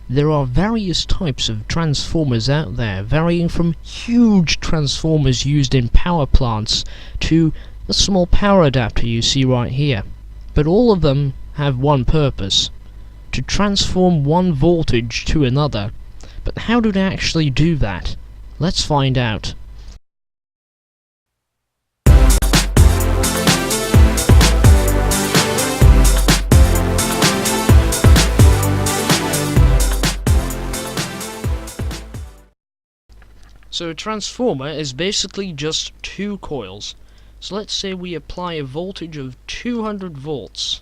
There are various types of transformers out there, varying from huge transformers used in power plants to the small power adapter you see right here. But all of them have one purpose: to transform one voltage to another. But how do they actually do that? Let's find out. So a transformer is basically just two coils. So let's say we apply a voltage of 200 volts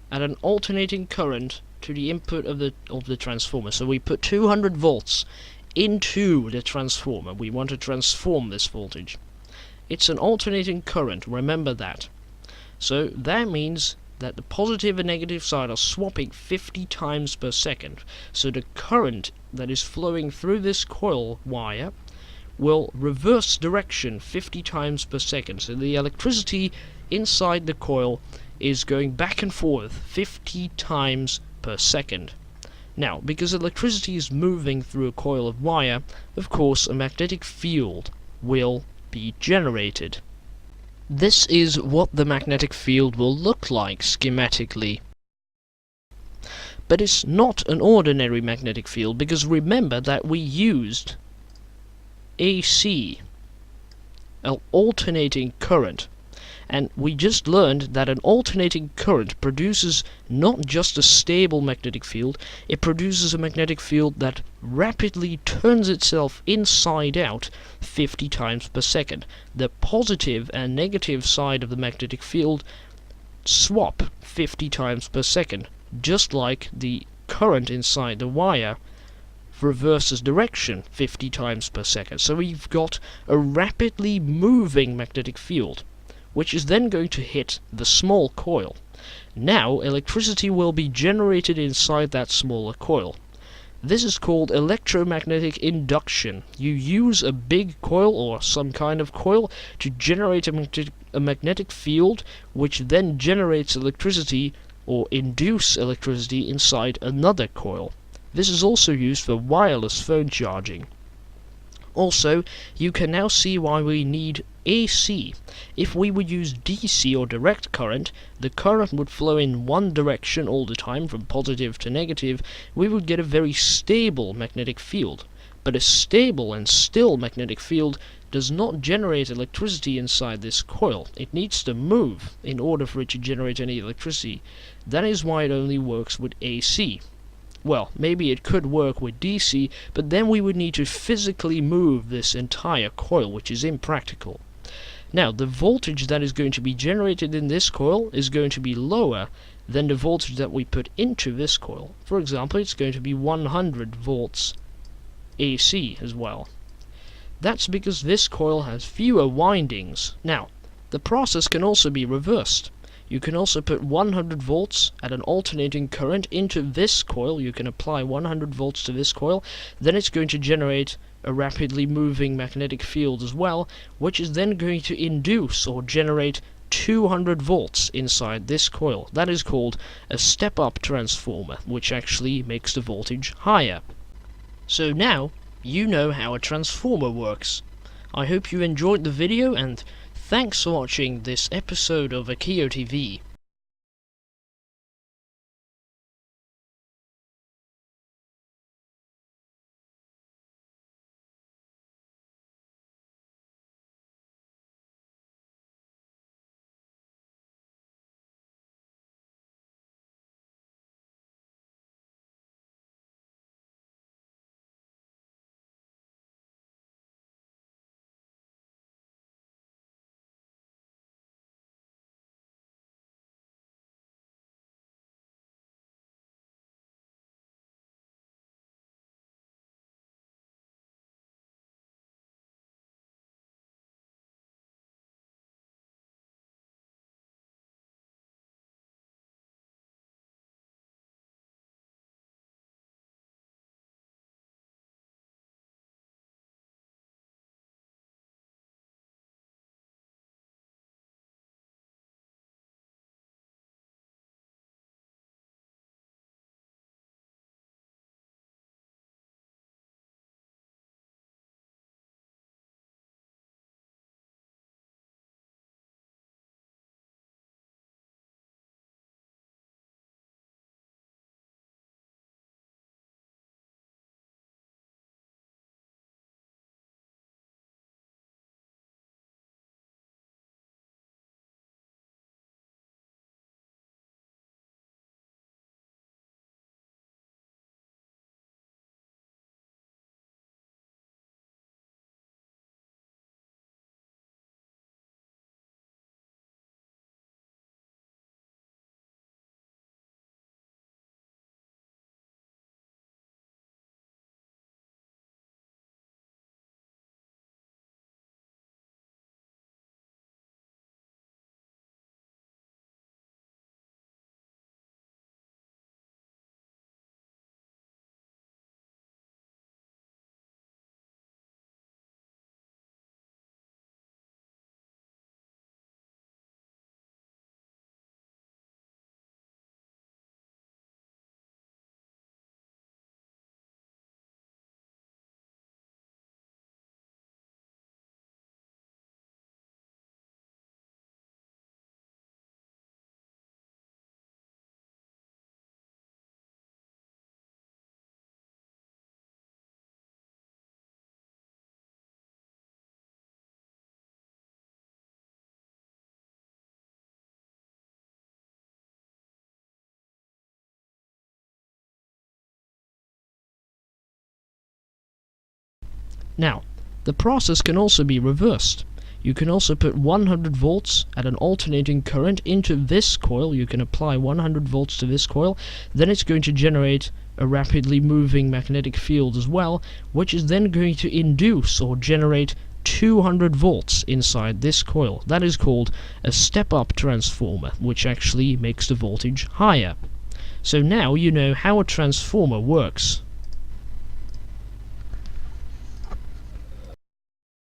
at an alternating current to the input of the transformer. So we put 200 volts into the transformer. We want to transform this voltage. It's an alternating current, remember that. So that means that the positive and negative side are swapping 50 times per second. So the current that is flowing through this coil wire will reverse direction 50 times per second. So the electricity inside the coil is going back and forth 50 times per second. Now, because electricity is moving through a coil of wire, of course a magnetic field will be generated. This is what the magnetic field will look like schematically. But it's not an ordinary magnetic field, because remember that we used AC, an alternating current. And we just learned that an alternating current produces not just a stable magnetic field, it produces a magnetic field that rapidly turns itself inside out 50 times per second. The positive and negative side of the magnetic field swap 50 times per second, just like the current inside the wire reverses direction 50 times per second. So we've got a rapidly moving magnetic field, which is then going to hit the small coil. Now electricity will be generated inside that smaller coil. This is called electromagnetic induction. You use a big coil or some kind of coil to generate a magnetic field, which then generates electricity or induce electricity inside another coil. This is also used for wireless phone charging. Also, you can now see why we need AC. If we would use DC or direct current, the current would flow in one direction all the time, from positive to negative. We would get a very stable magnetic field. But a stable and still magnetic field does not generate electricity inside this coil. It needs to move in order for it to generate any electricity. That is why it only works with AC. Well, maybe it could work with DC, but then we would need to physically move this entire coil, which is impractical. Now, the voltage that is going to be generated in this coil is going to be lower than the voltage that we put into this coil. For example, it's going to be 100 volts AC as well. That's because this coil has fewer windings. Now, the process can also be reversed. You can also put 100 volts at an alternating current into this coil. You can apply 100 volts to this coil. Then it's going to generate a rapidly moving magnetic field as well, which is then going to induce or generate 200 volts inside this coil. That is called a step-up transformer, which actually makes the voltage higher. So now you know how a transformer works. I hope you enjoyed the video, and thanks for watching this episode of AKIO TV. Now, the process can also be reversed. You can also put 100 volts at an alternating current into this coil. You can apply 100 volts to this coil, then it's going to generate a rapidly moving magnetic field as well, which is then going to induce or generate 200 volts inside this coil. That is called a step-up transformer, which actually makes the voltage higher. So now you know how a transformer works.